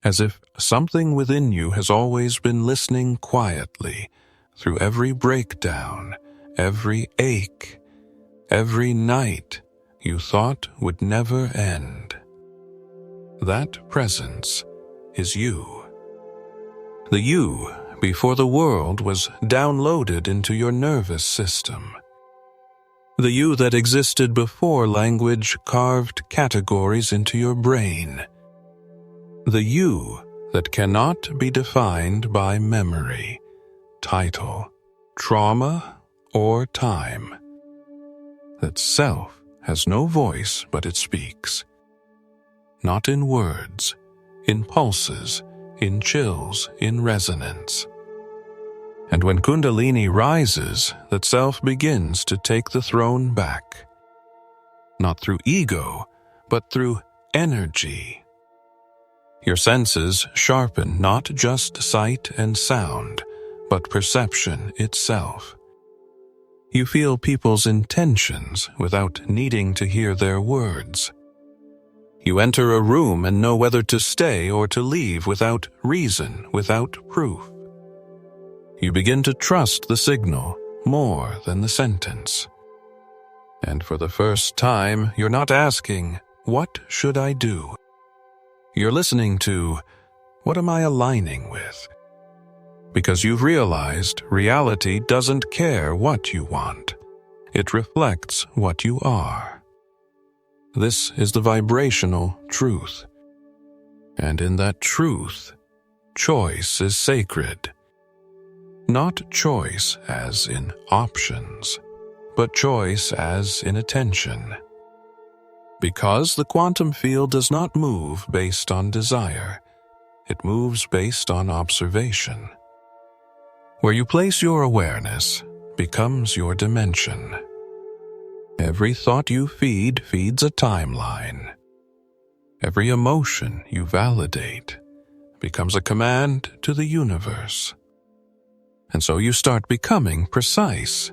as if something within you has always been listening quietly through every breakdown, every ache, every night you thought would never end. That presence is you. The you before the world was downloaded into your nervous system. The you that existed before language carved categories into your brain. The you that cannot be defined by memory, title, trauma, or time. That self has no voice but it speaks. Not in words, in pulses, in chills, in resonance. And when Kundalini rises, that self begins to take the throne back. Not through ego, but through energy. Your senses sharpen not just sight and sound, but perception itself. You feel people's intentions without needing to hear their words. You enter a room and know whether to stay or to leave without reason, without proof. You begin to trust the signal more than the sentence. And for the first time, you're not asking, "What should I do?" You're listening to, "What am I aligning with?" Because you've realized reality doesn't care what you want. It reflects what you are. This is the vibrational truth. And in that truth, choice is sacred. Not choice as in options, but choice as in attention. Because the quantum field does not move based on desire, it moves based on observation. Where you place your awareness becomes your dimension. Every thought you feed feeds a timeline. Every emotion you validate becomes a command to the universe. And so you start becoming precise.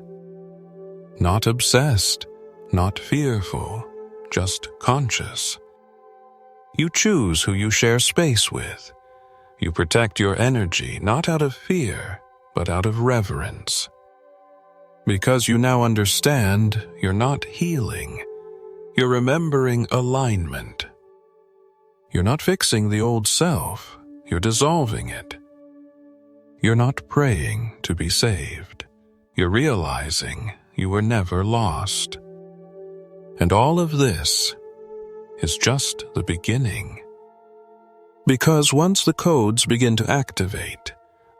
Not obsessed, not fearful, just conscious. You choose who you share space with. You protect your energy not out of fear, but out of reverence. Because you now understand you're not healing, you're remembering alignment. You're not fixing the old self, you're dissolving it. You're not praying to be saved. You're realizing you were never lost. And all of this is just the beginning. Because once the codes begin to activate,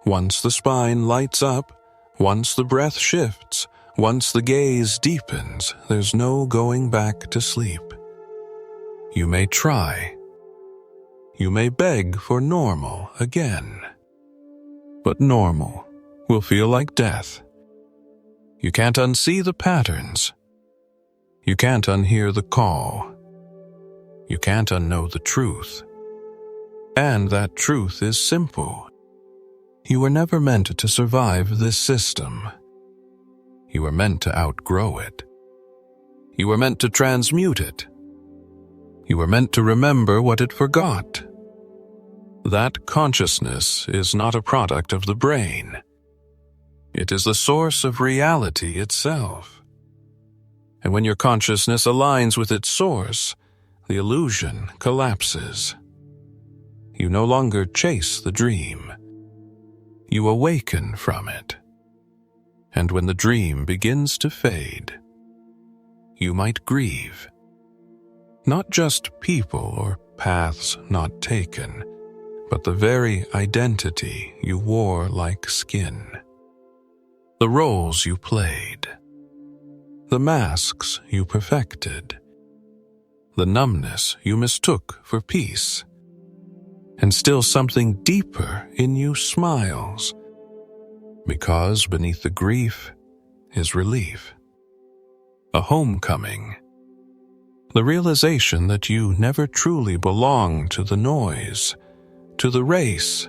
once the spine lights up, once the breath shifts, once the gaze deepens, there's no going back to sleep. You may try. You may beg for normal again. But normal will feel like death. You can't unsee the patterns. You can't unhear the call. You can't unknow the truth. And that truth is simple. You were never meant to survive this system. You were meant to outgrow it. You were meant to transmute it. You were meant to remember what it forgot. That consciousness is not a product of the brain. It is the source of reality itself. And when your consciousness aligns with its source, the illusion collapses. You no longer chase the dream. You awaken from it. And when the dream begins to fade, you might grieve. Not just people or paths not taken, but the very identity you wore like skin. The roles you played. The masks you perfected. The numbness you mistook for peace. And still something deeper in you smiles, because beneath the grief is relief. A homecoming. The realization that you never truly belong to the noise, to the race,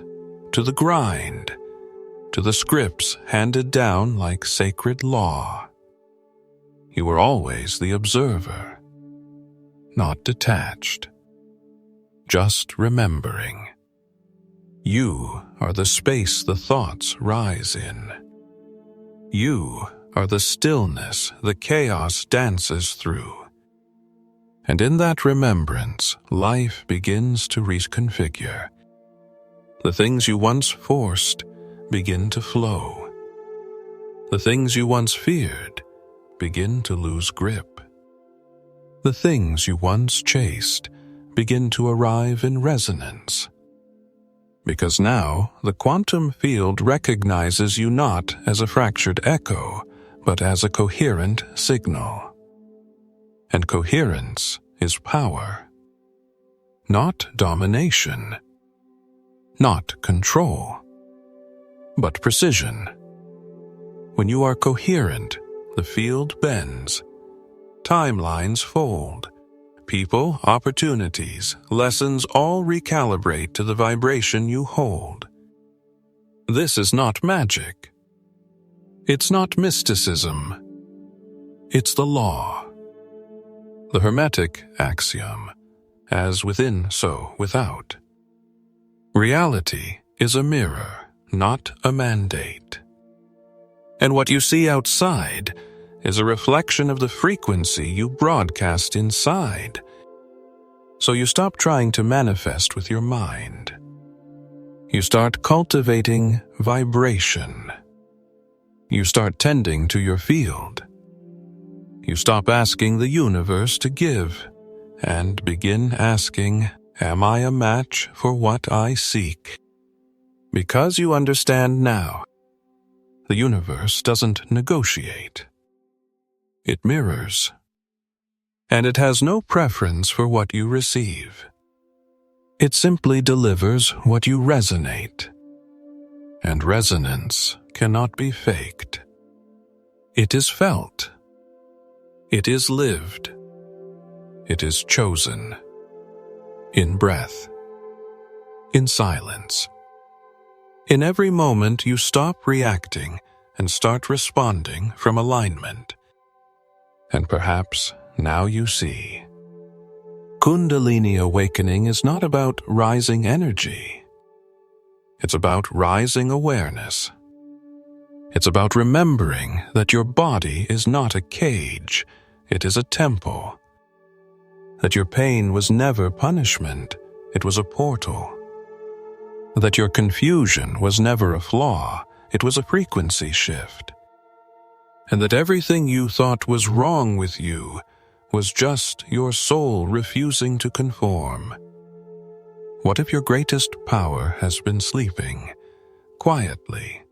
to the grind, to the scripts handed down like sacred law. You were always the observer, not detached, just remembering. You are the space the thoughts rise in. You are the stillness the chaos dances through. And in that remembrance, life begins to reconfigure. The things you once forced begin to flow. The things you once feared begin to lose grip. The things you once chased begin to arrive in resonance. Because now the quantum field recognizes you not as a fractured echo, but as a coherent signal. And coherence is power. Not domination. Not control. But precision. When you are coherent, the field bends. Timelines fold. People, opportunities, lessons all recalibrate to the vibration you hold. This is not magic. It's not mysticism. It's the law. The Hermetic axiom, as within, so without. Reality is a mirror, not a mandate. And what you see outside is a reflection of the frequency you broadcast inside. So you stop trying to manifest with your mind. You start cultivating vibration. You start tending to your field. You stop asking the universe to give and begin asking, am I a match for what I seek? Because you understand now, the universe doesn't negotiate. It mirrors. And it has no preference for what you receive. It simply delivers what you resonate. And resonance cannot be faked. It is felt. It is lived. It is chosen. In breath. In silence. In every moment you stop reacting and start responding from alignment. And perhaps now you see. Kundalini awakening is not about rising energy. It's about rising awareness. It's about remembering that your body is not a cage, it is a temple. That your pain was never punishment, it was a portal. That your confusion was never a flaw, it was a frequency shift. And that everything you thought was wrong with you was just your soul refusing to conform. What if your greatest power has been sleeping, quietly,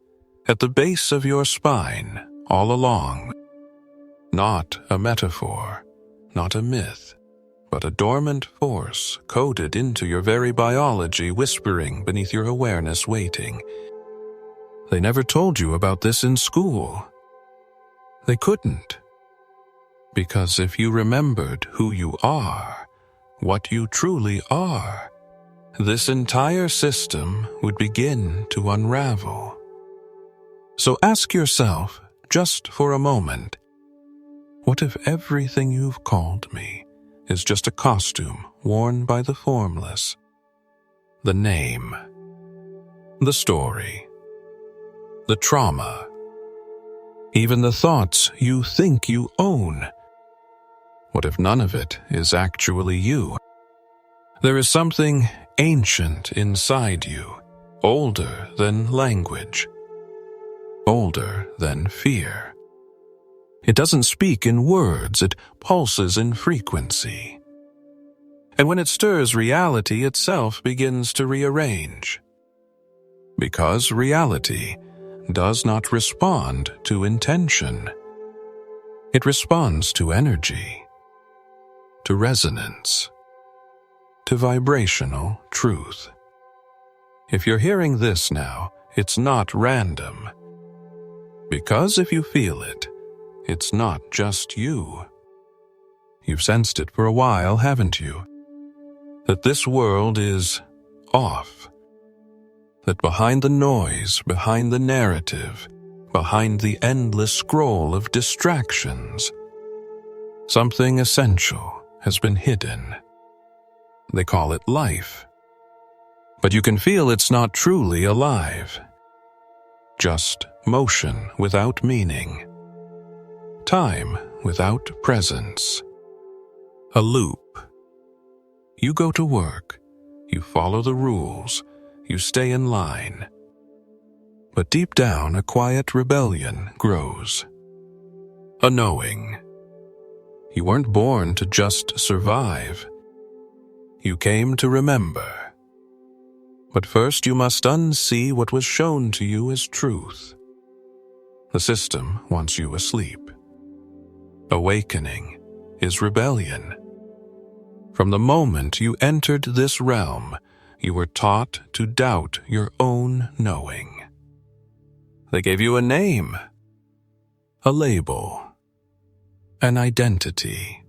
at the base of your spine, all along? Not a metaphor, not a myth, but a dormant force coded into your very biology, whispering beneath your awareness, waiting. They never told you about this in school. They couldn't. Because if you remembered who you are, what you truly are, this entire system would begin to unravel. So ask yourself, just for a moment, what if everything you've called me is just a costume worn by the formless? The name, the story, the trauma, even the thoughts you think you own. What if none of it is actually you? There is something ancient inside you, older than language, older than fear. It doesn't speak in words, it pulses in frequency. And when it stirs, reality itself begins to rearrange. Because reality does not respond to intention. It responds to energy, to resonance, to vibrational truth. If you're hearing this now, it's not random. Because if you feel it, it's not just you. You've sensed it for a while, haven't you? That this world is off. That behind the noise, behind the narrative, behind the endless scroll of distractions, something essential has been hidden. They call it life. But you can feel it's not truly alive. Just motion without meaning. Time without presence. A loop. You go to work. You follow the rules. You stay in line. But deep down, a quiet rebellion grows. A knowing. You weren't born to just survive. You came to remember. But first you must unsee what was shown to you as truth. The system wants you asleep. Awakening is rebellion. From the moment you entered this realm, you were taught to doubt your own knowing. They gave you a name, a label, an identity.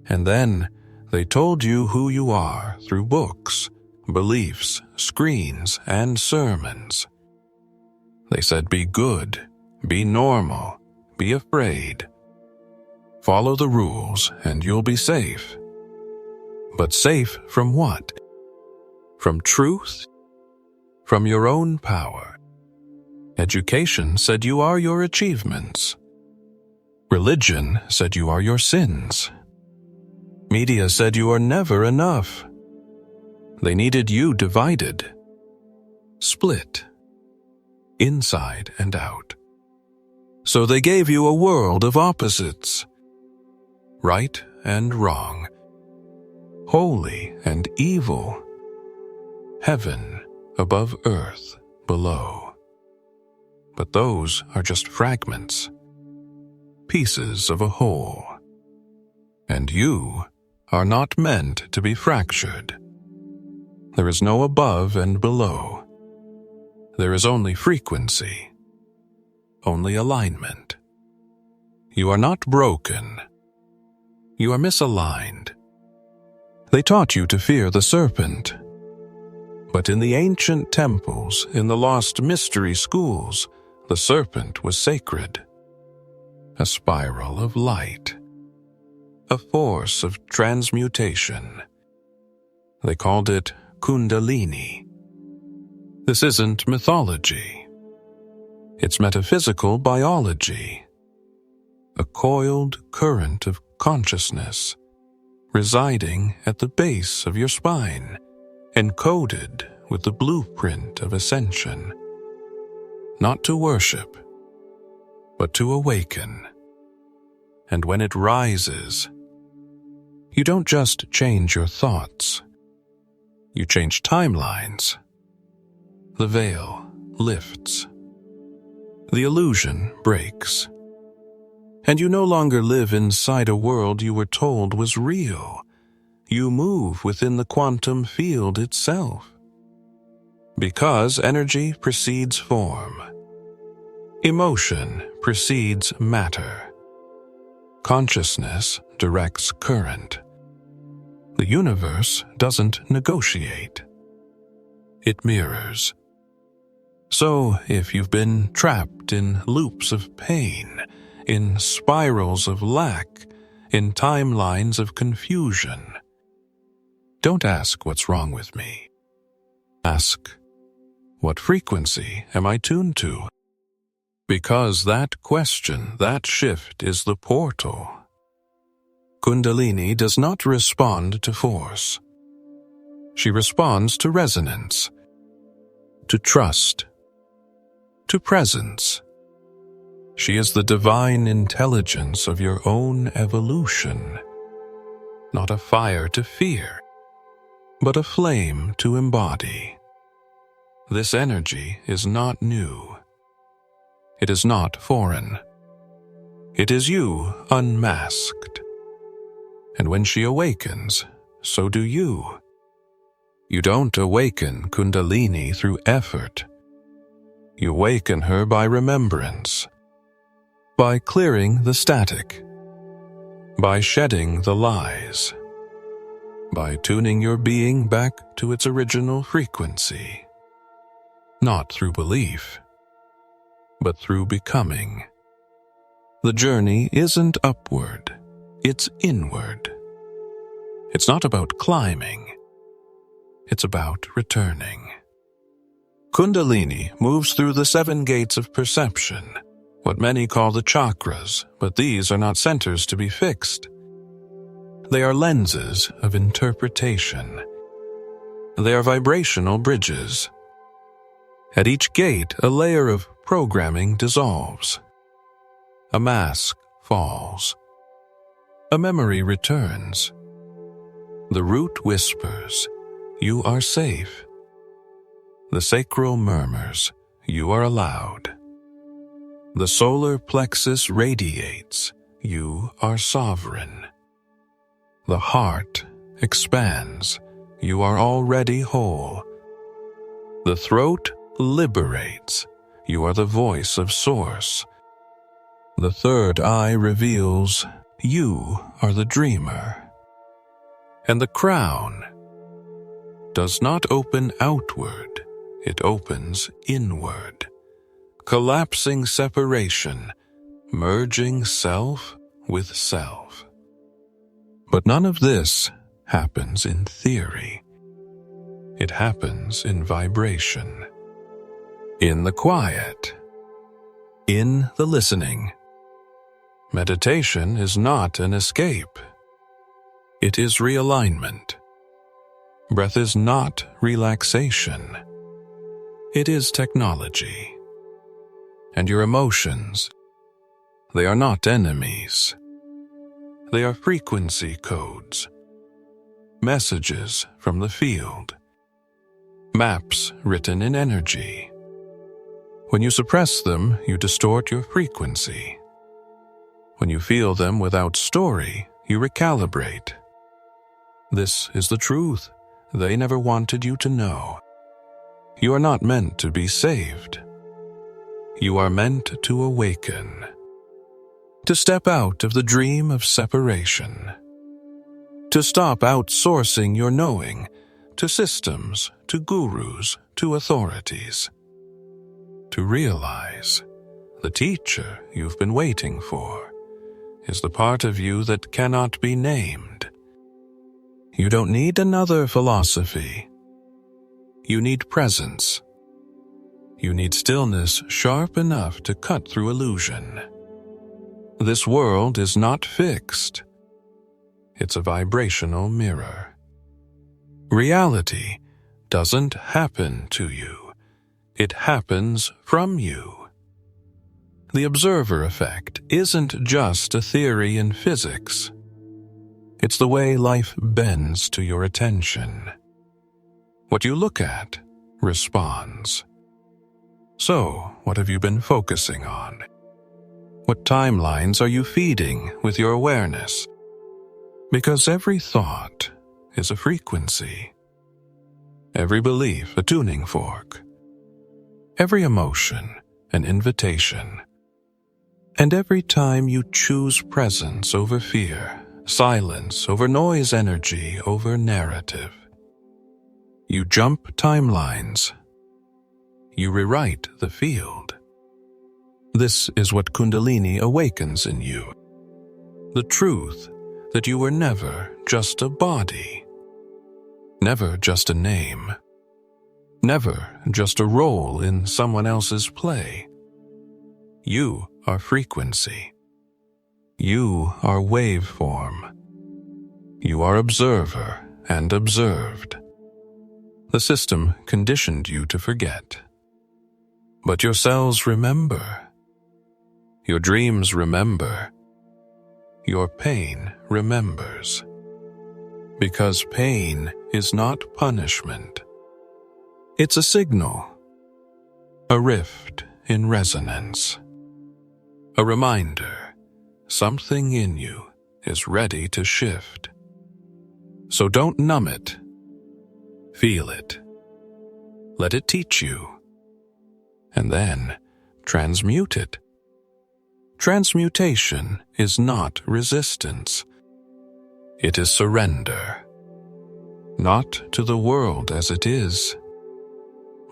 And then they told you who you are through books, beliefs, screens, and sermons. They said be good, be normal, be afraid. Follow the rules and you'll be safe. But safe from what? From truth? From your own power. Education said you are your achievements. Religion said you are your sins. Media said you are never enough. They needed you divided, split, inside and out. So they gave you a world of opposites, right and wrong, holy and evil, heaven above earth below. But those are just fragments, pieces of a whole. And you are not meant to be fractured. There is no above and below. There is only frequency, only alignment. You are not broken. You are misaligned. They taught you to fear the serpent. But in the ancient temples, in the lost mystery schools, the serpent was sacred. A spiral of light. A force of transmutation. They called it Kundalini. This isn't mythology. It's metaphysical biology. A coiled current of consciousness, residing at the base of your spine, encoded with the blueprint of ascension. Not to worship, but to awaken. And when it rises, you don't just change your thoughts. You change timelines. The veil lifts. The illusion breaks. And you no longer live inside a world you were told was real. You move within the quantum field itself. Because energy precedes form. Emotion precedes matter. Consciousness directs current. The universe doesn't negotiate. It mirrors. So if you've been trapped in loops of pain, in spirals of lack, in timelines of confusion, don't ask what's wrong with me. Ask, what frequency am I tuned to? Because that question, that shift is the portal. Kundalini does not respond to force. She responds to resonance, to trust, to presence. She is the divine intelligence of your own evolution, not a fire to fear, but a flame to embody. This energy is not new. It is not foreign. It is you unmasked. And when she awakens, so do you. You don't awaken Kundalini through effort. You awaken her by remembrance, by clearing the static, by shedding the lies, by tuning your being back to its original frequency. Not through belief, but through becoming. The journey isn't upward, it's inward. It's not about climbing. It's about returning. Kundalini moves through the 7 gates of perception, what many call the chakras, but these are not centers to be fixed. They are lenses of interpretation. They are vibrational bridges. At each gate, a layer of programming dissolves. A mask falls. A memory returns. The root whispers, "You are safe." The sacral murmurs, "You are allowed." The solar plexus radiates, "You are sovereign." The heart expands, "You are already whole." The throat liberates, "You are the voice of Source." The third eye reveals, "You are the dreamer." And the crown does not open outward, it opens inward, collapsing separation, merging self with self. But none of this happens in theory. It happens in vibration, in the quiet, in the listening. Meditation is not an escape. It is realignment. Breath is not relaxation. It is technology. And your emotions, they are not enemies. They are frequency codes, messages from the field, maps written in energy. When you suppress them, you distort your frequency. When you feel them without story, you recalibrate. This is the truth they never wanted you to know. You are not meant to be saved. You are meant to awaken, to step out of the dream of separation, to stop outsourcing your knowing to systems, to gurus, to authorities, to realize the teacher you've been waiting for is the part of you that cannot be named. You don't need another philosophy. You need presence. You need stillness sharp enough to cut through illusion. This world is not fixed. It's a vibrational mirror. Reality doesn't happen to you. It happens from you. The observer effect isn't just a theory in physics. It's the way life bends to your attention. What you look at responds. So, what have you been focusing on? What timelines are you feeding with your awareness? Because every thought is a frequency. Every belief a tuning fork. Every emotion an invitation. And every time you choose presence over fear, silence over noise, energy over narrative, you jump timelines. You rewrite the field. This is what Kundalini awakens in you. The truth that you were never just a body. Never just a name. Never just a role in someone else's play. You are frequency. You are waveform. You are observer and observed. The system conditioned you to forget. But your cells remember. Your dreams remember. Your pain remembers. Because pain is not punishment. It's a signal. A rift in resonance. A reminder, something in you is ready to shift. So don't numb it. Feel it. Let it teach you. And then transmute it. Transmutation is not resistance. It is surrender. Not to the world as it is,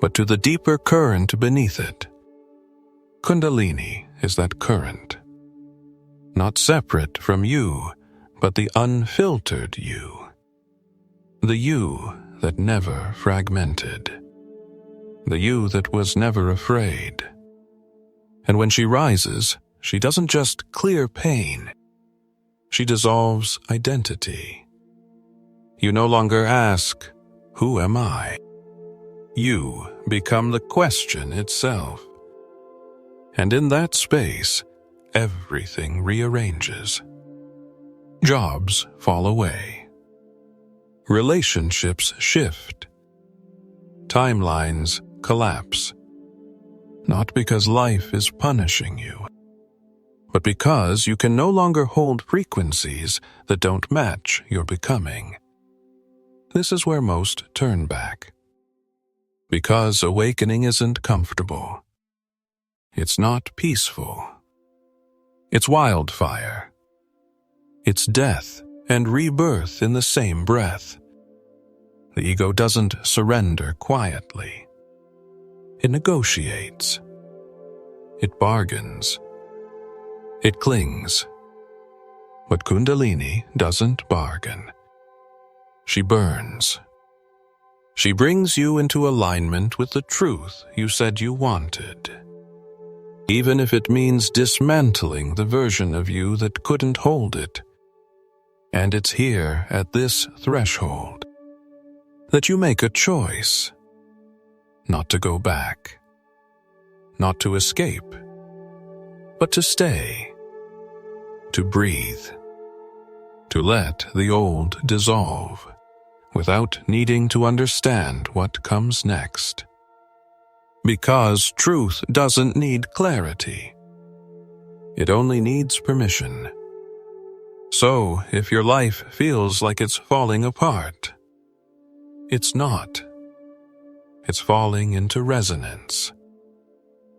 but to the deeper current beneath it. Kundalini is that current. Not separate from you, but the unfiltered you. The you that never fragmented, the you that was never afraid. And when she rises, she doesn't just clear pain, she dissolves identity. You no longer ask, "Who am I?" You become the question itself. And in that space, everything rearranges. Jobs fall away. Relationships shift. Timelines collapse. Not because life is punishing you, but because you can no longer hold frequencies that don't match your becoming. This is where most turn back. Because awakening isn't comfortable. It's not peaceful. It's wildfire. It's death and rebirth in the same breath. The ego doesn't surrender quietly. It negotiates. It bargains. It clings. But Kundalini doesn't bargain. She burns. She brings you into alignment with the truth you said you wanted, even if it means dismantling the version of you that couldn't hold it. And it's here, at this threshold, that you make a choice, not to go back, not to escape, but to stay, to breathe, to let the old dissolve, without needing to understand what comes next. Because truth doesn't need clarity. It only needs permission. So, if your life feels like it's falling apart, it's not. It's falling into resonance.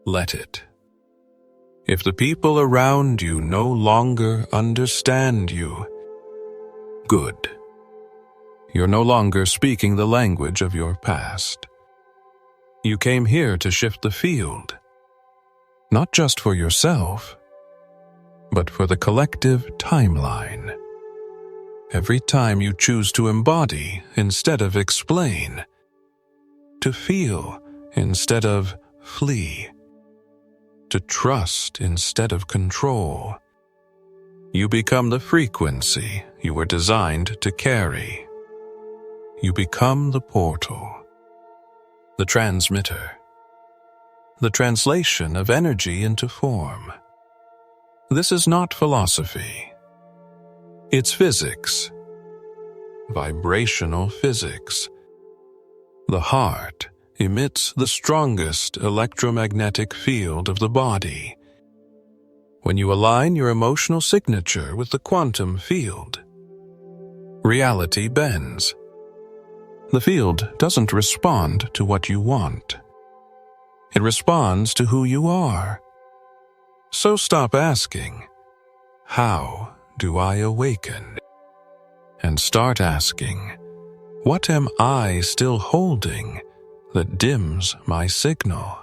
Let it. If the people around you no longer understand you, good. You're no longer speaking the language of your past. You came here to shift the field, not just for yourself, but for the collective timeline. Every time you choose to embody instead of explain, to feel instead of flee, to trust instead of control, you become the frequency you were designed to carry. You become the portal, the transmitter, the translation of energy into form. This is not philosophy. It's physics, vibrational physics. The heart emits the strongest electromagnetic field of the body. When you align your emotional signature with the quantum field, reality bends. The field doesn't respond to what you want. It responds to who you are. So stop asking, "How do I awaken?" And start asking, "What am I still holding that dims my signal?"